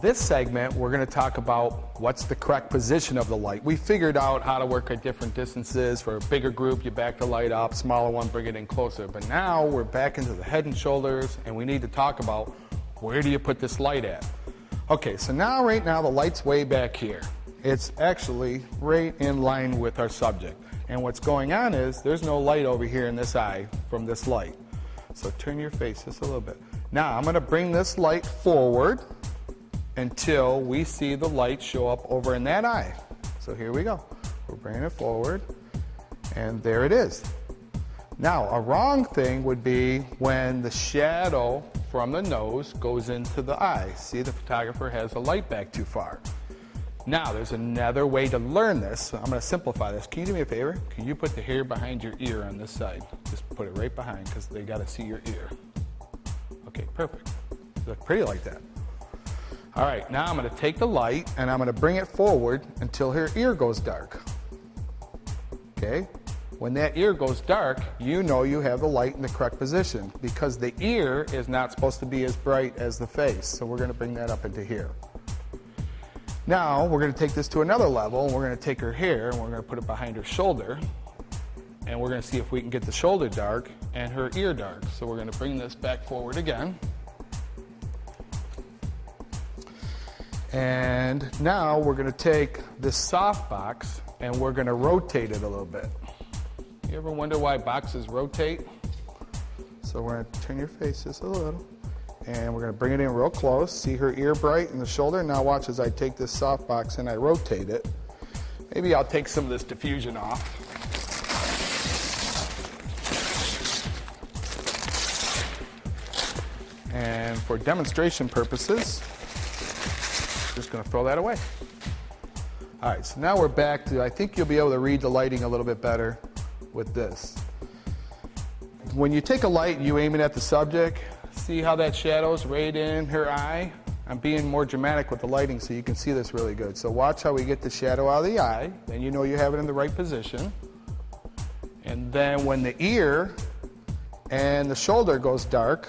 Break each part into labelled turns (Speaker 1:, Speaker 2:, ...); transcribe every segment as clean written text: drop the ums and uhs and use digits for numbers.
Speaker 1: This segment, we're going to talk about what's the correct position of the light. We figured out how to work at different distances. For a bigger group, you back the light up, smaller one, bring it in closer. But now we're back into the head and shoulders, and we need to talk about where do you put this light at? Okay, so now, right now, the light's way back here. It's actually right in line with our subject. And what's going on is there's no light over here in this eye from this light. So turn your face just a little bit. Now I'm going to bring this light forward until we see the light show up over in that eye. So here we go. We're bringing it forward, and there it is. Now, a wrong thing would be when the shadow from the nose goes into the eye. See, the photographer has the light back too far. Now, there's another way to learn this. So I'm going to simplify this. Can you do me a favor? Can you put the hair behind your ear on this side? Just put it right behind because they got to see your ear. Okay, perfect. Look pretty like that. All right, now I'm going to take the light and I'm going to bring it forward until her ear goes dark. Okay? When that ear goes dark, you know you have the light in the correct position because the ear is not supposed to be as bright as the face. So we're going to bring that up into here. Now we're going to take this to another level, and we're going to take her hair and we're going to put it behind her shoulder, and we're going to see if we can get the shoulder dark and her ear dark. So we're going to bring this back forward again. And now we're going to take this soft box and we're going to rotate it a little bit. You ever wonder why boxes rotate? So we're going to turn your face just a little. And we're going to bring it in real close. See her ear bright and the shoulder. Now watch as I take this soft box and I rotate it. Maybe I'll take some of this diffusion off. And for demonstration purposes, just going to throw that away. All right, so now we're back to, I think you'll be able to read the lighting a little bit better with this. When you take a light and you aim it at the subject, see how that shadow's right in her eye? I'm being more dramatic with the lighting so you can see this really good. So watch how we get the shadow out of the eye, then you know you have it in the right position. And then when the ear and the shoulder goes dark,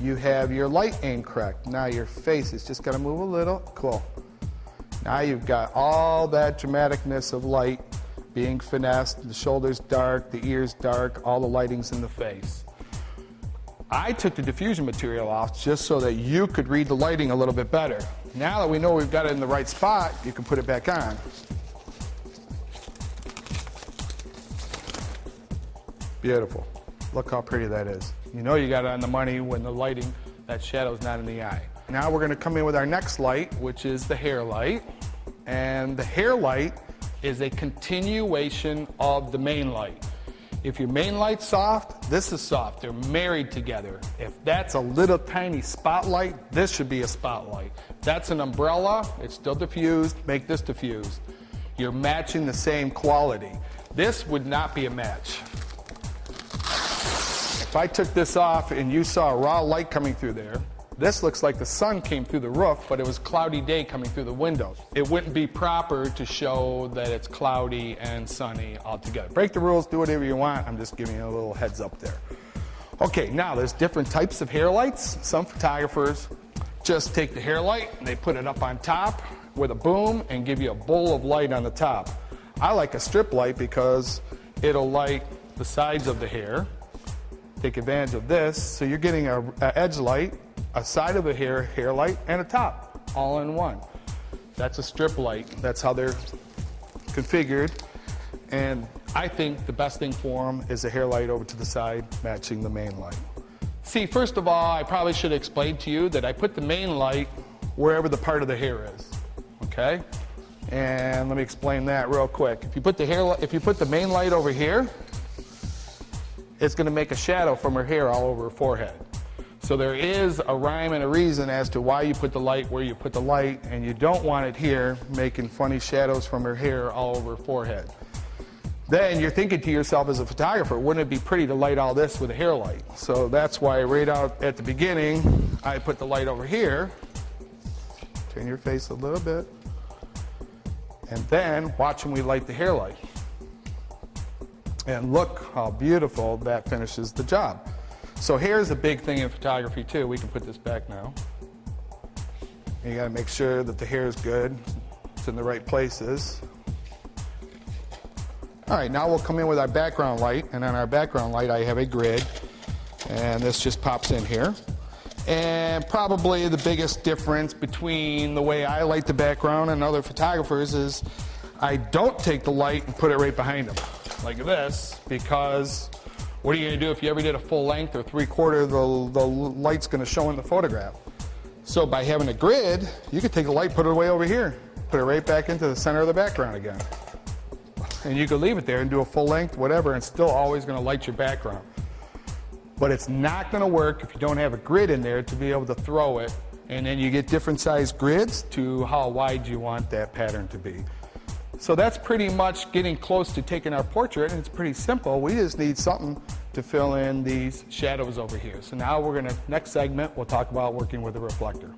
Speaker 1: you have your light aimed correct. Now your face is just going to move a little. Cool. Now you've got all that dramaticness of light being finessed. The shoulder's dark, the ear's dark, all the lighting's in the face. I took the diffusion material off just so that you could read the lighting a little bit better. Now that we know we've got it in the right spot, you can put it back on. Beautiful. Look how pretty that is. You know you got it on the money when the lighting, that shadow's not in the eye. Now we're going to come in with our next light, which is the hair light. And the hair light is a continuation of the main light. If your main light's soft, this is soft. They're married together. If that's a little tiny spotlight, this should be a spotlight. If that's an umbrella, it's still diffused. Make this diffused. You're matching the same quality. This would not be a match. If I took this off and you saw a raw light coming through there, this looks like the sun came through the roof, but it was a cloudy day coming through the window. It wouldn't be proper to show that it's cloudy and sunny altogether. Break the rules, do whatever you want. I'm just giving you a little heads up there. Okay, now there's different types of hair lights. Some photographers just take the hair light and they put it up on top with a boom and give you a bowl of light on the top. I like a strip light because it'll light the sides of the hair. Take advantage of this, so you're getting an edge light, a side of the hair light, and a top, all in one. That's a strip light. That's how they're configured. And I think the best thing for them is a hair light over to the side, matching the main light. See, first of all, I probably should explain to you that I put the main light wherever the part of the hair is, okay? And let me explain that real quick. If you put the main light over here, it's going to make a shadow from her hair all over her forehead. So there is a rhyme and a reason as to why you put the light where you put the light, and you don't want it here making funny shadows from her hair all over her forehead. Then you're thinking to yourself as a photographer, wouldn't it be pretty to light all this with a hair light? So that's why right out at the beginning, I put the light over here. Turn your face a little bit. And then watch when we light the hair light. And look how beautiful that finishes the job. So hair is a big thing in photography too. We can put this back now. And you got to make sure that the hair is good. It's in the right places. All right, now we'll come in with our background light, and on our background light I have a grid, and this just pops in here. And probably the biggest difference between the way I light the background and other photographers is I don't take the light and put it right behind them, like this, because what are you going to do if you ever did a full length or 3/4, the light's going to show in the photograph. So by having a grid, you could take the light, put it away over here, put it right back into the center of the background again. And you could leave it there and do a full length, whatever, and still always going to light your background. But it's not going to work if you don't have a grid in there to be able to throw it. And then you get different size grids to how wide you want that pattern to be. So that's pretty much getting close to taking our portrait, and it's pretty simple. We just need something to fill in these shadows over here. So now we're going to, next segment, we'll talk about working with a reflector.